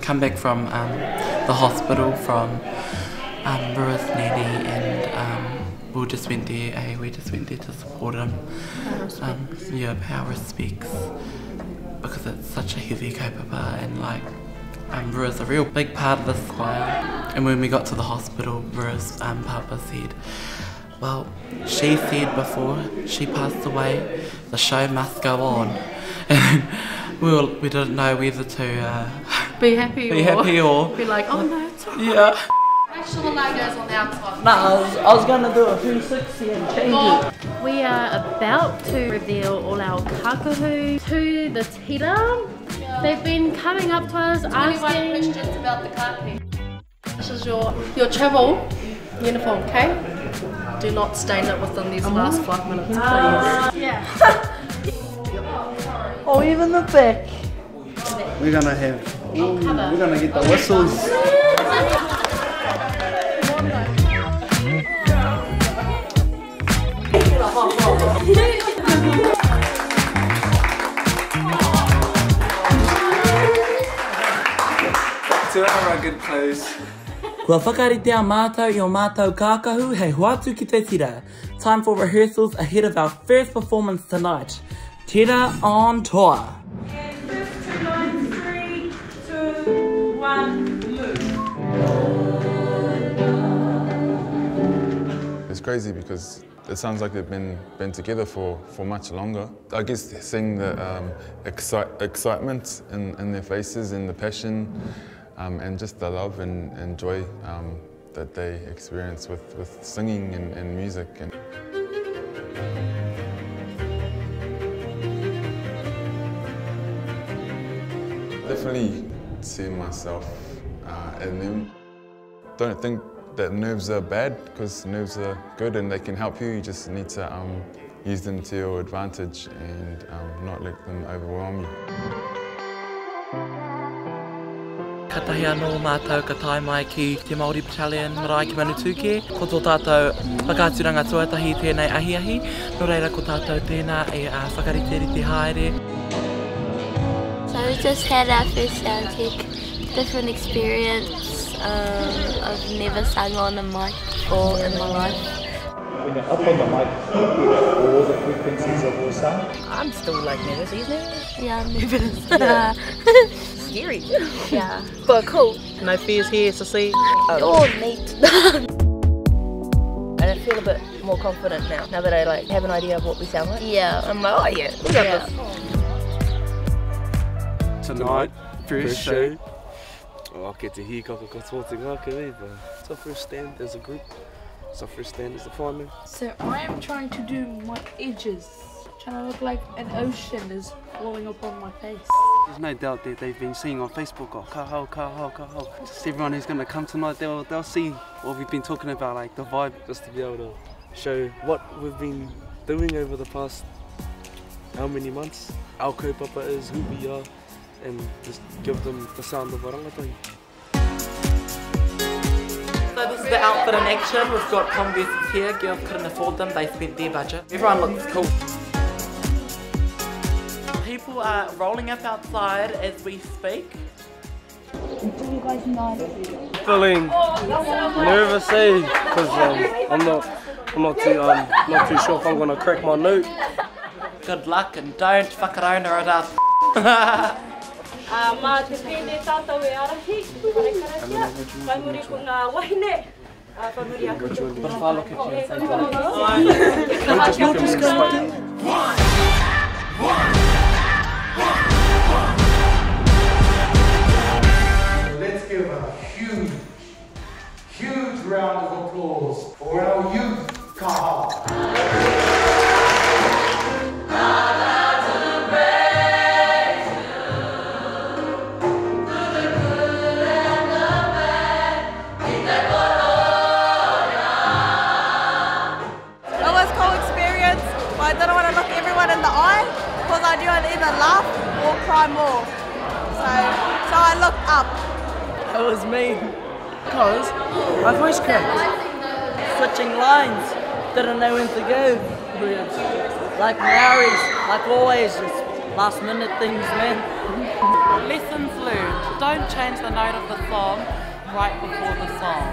come back from the hospital from Nene, and we just went there. We just went there to support him. Yeah, power respects, because it's such a heavy kaupapa, and like Rura's a real big part of this choir. And when we got to the hospital, Rura's papa said, well, she said before she passed away, the show must go on. And we didn't know whether to be happy or be like, oh no, it's alright. Yeah. Make sure the logo's on the outside. No, I was going to do a 360 and change it. We are about to reveal all our kakahu to the tira. They've been coming up to us asking questions about the kakahu. This is your travel uniform, okay? Do not stain it within these last 5 minutes, please. Yeah. Oh, even the back. We're gonna have. Ooh, we're gonna get the whistles. To our rugged clothes. Kua whakaritea mātou I o mātou kākahu hei hoatu ki te tira. Time for rehearsals ahead of our first performance tonight. Tira on tour. And 3, 2, 1, move. It's crazy because it sounds like they've been together for much longer. I guess seeing the excitement in their faces and the passion and just the love and joy that they experience with singing and music. Definitely see myself in them. Don't think that nerves are bad, because nerves are good and they can help you. You just need to use them to your advantage and not let them overwhelm you. Ka tahi anō mātou ka tae mai ki Te Māori Battalion marae ki Manutuke. Ko tō tātou whakaaturanga tuatahi tēnei ahi. No reira ko tātou tēnā e whakariteri te haere. So we just had our first sound check. Different experience. I've never sung on a mic before in my life. When you're up on the mic, all the frequencies of your sound. I'm still like nervous, isn't it? Yeah, I'm nervous. Yeah. Scary. Yeah. But cool. No fears here to see. Oh, neat. And I feel a bit more confident now that I like have an idea of what we sound like. Yeah. I'm like, oh yeah, we got this. Tonight, first show. Oh, I get to hear kako katoa ngākere, but it's our first stand as a group. It's our first stand as a whānau. So I am trying to do my edges. Trying to look like an ocean is blowing up on my face. There's no doubt that they've been seeing on Facebook, oh, kahau. Just everyone who's going to come tonight, they'll see what we've been talking about, like the vibe, just to be able to show what we've been doing over the past how many months. Our kaupapa is who we are, and just give them the sound of rangatahi. So this is the outfit in action. We've got Converses here. Girls couldn't afford them, they spent their budget. Everyone looks cool. People are rolling up outside as we speak. Until you guys know. Feeling nervous, because I'm not too sure if I'm gonna crack my note. Good luck and don't whakarona it up. Mā te pēne tātou e arahi, parekaratia, whaimuri ko ngā wahine, whaimuri a kutu. But if I look at you and say, let's give a huge round of applause for our youth kaha. I didn't want to look everyone in the eye because I knew I'd either laugh or cry more. So I looked up. It was me, because my voice cracked. Switching lines, didn't know when to go. Like Maoris, like always, just last minute things, man. Lessons learned. Don't change the note of the song right before the song.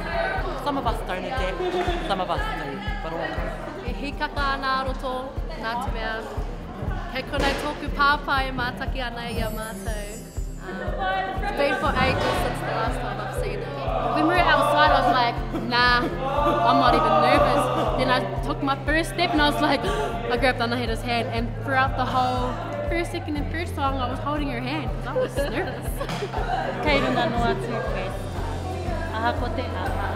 Some of us don't adapt, some of us do, but all. E hikaka ana roto, nā te mea. Kei konei tōku pāpai mātaki ana i a mātou. It's been for ages since the last time I've seen it. When we were outside, I was like, nah, I'm not even nervous. Then I took my first step and I was like, I grabbed Anaheda's hand, and throughout the whole first, second and third song, I was holding her hand because I was nervous. Kei runga noa tūpes. Aha ko te aha.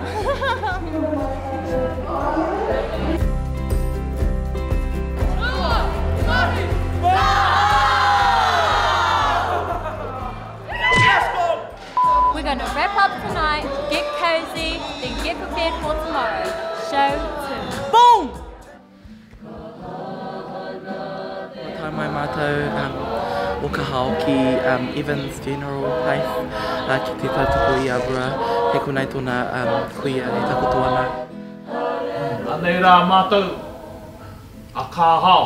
We're going to wrap up tonight, get cozy, then get prepared for tomorrow. SHOWTIME. Boom! Mai mātou o ka hao ki Evans Funeral Place ki te tautoko I Abura he konei tōna kuia e takoto ana. Anei rā mātou, a kā hao,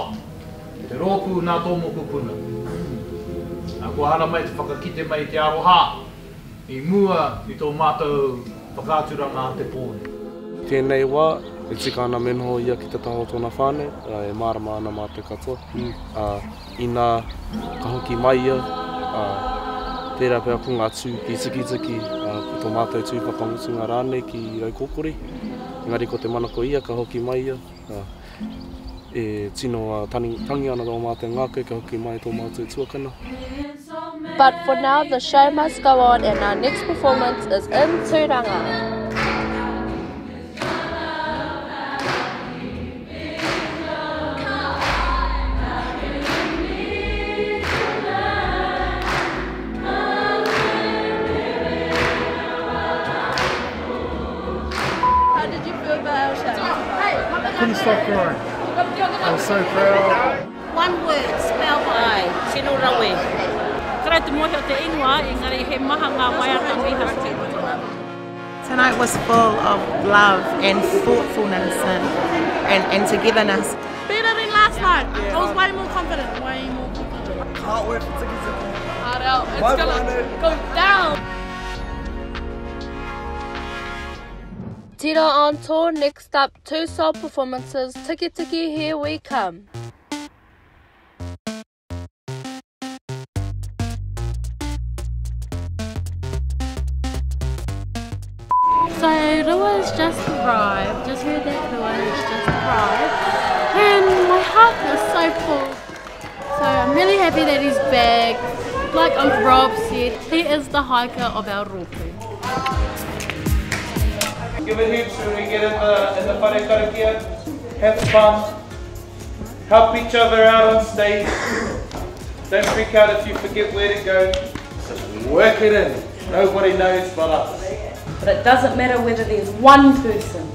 te rōpū nā tō moku puna. Nā kua hana mai te whakakite mai te aroha, I mua I tō mātou whakāturanga te pōne. Tēnei wā, e tika ana menho ia ki te taho tōna whāne, e mārama ana mā te katoa. I nā ka hoki mai ia, tērā pēr ko ngā tū ki tiki ko tō mātou tū whakangutunga rānei ki Raukokore. Engari ko te manako ia ka hoki mai ia, e tino tangi ana tō mātou ngākei ka hoki mai tō mātou tuakana. But for now, the show must go on, and our next performance is in Tūranga. How did you feel about our show? I couldn't stop crying. I was so proud. One word, spell by Tino Rawe. Karai te mohi o te ingoa, engari he maha ngā waiata miha te tōna. Tonight was full of love and thoughtfulness and togetherness. Better than last night. I was way more confident. Way more confident. I can't wait for tickets to come. It's gonna go down. Tira on tour, next up 2 soul performances. Tiki Tiki, here we come. So Rua's just arrived. Just heard that Rua has just arrived. And my heart is so full. So I'm really happy that he's back. Like Uncle Rob said, he is the hiker of our rōpū. Give it heaps when we get in the whare karakia. Have fun. Help each other out on stage. Don't freak out if you forget where to go. Just work it in. Nobody knows but us. But it doesn't matter whether there's one person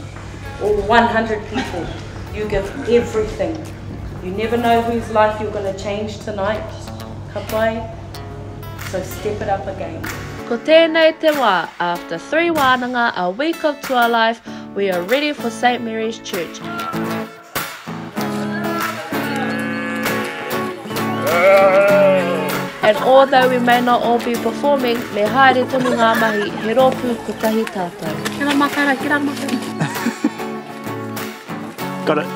or 100 people. You give everything. You never know whose life you're going to change tonight. Ka pai. So step it up again. Ko tēnei te wā, after 3 wānanga, a week of tour life, we are ready for St. Mary's Church. And although we may not all be performing, me haere tonu ngā mahi, he rōpū ko tahi tātou. Kira makara, kira makara. Got it.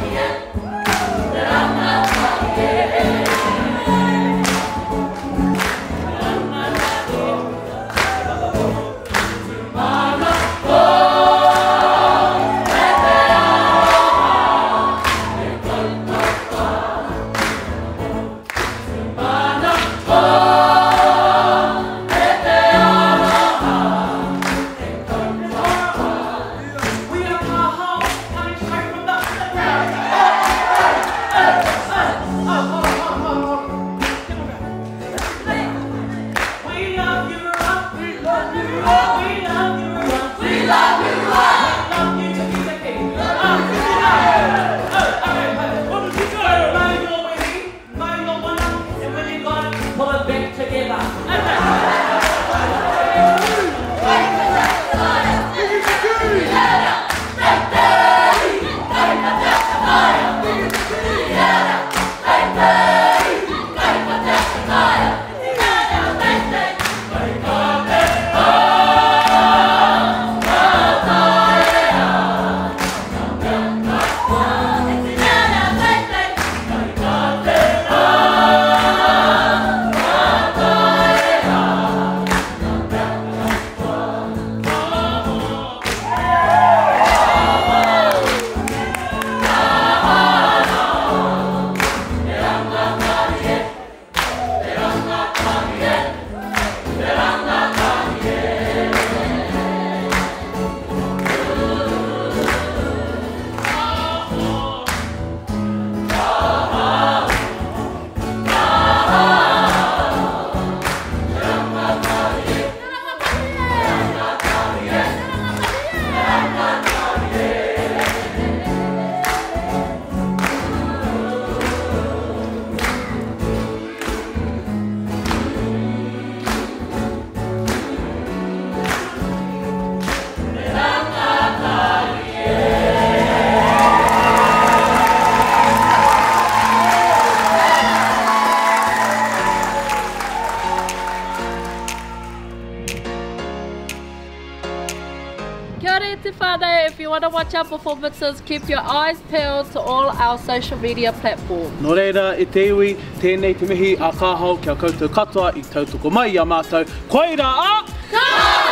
Yeah. watch our performances, keep your eyes peeled to all our social media platforms. Nō reira, e te iwi, tēnei te mihi a kāhau kia koutou katoa I tautoko mai a mātou. Koe rā a!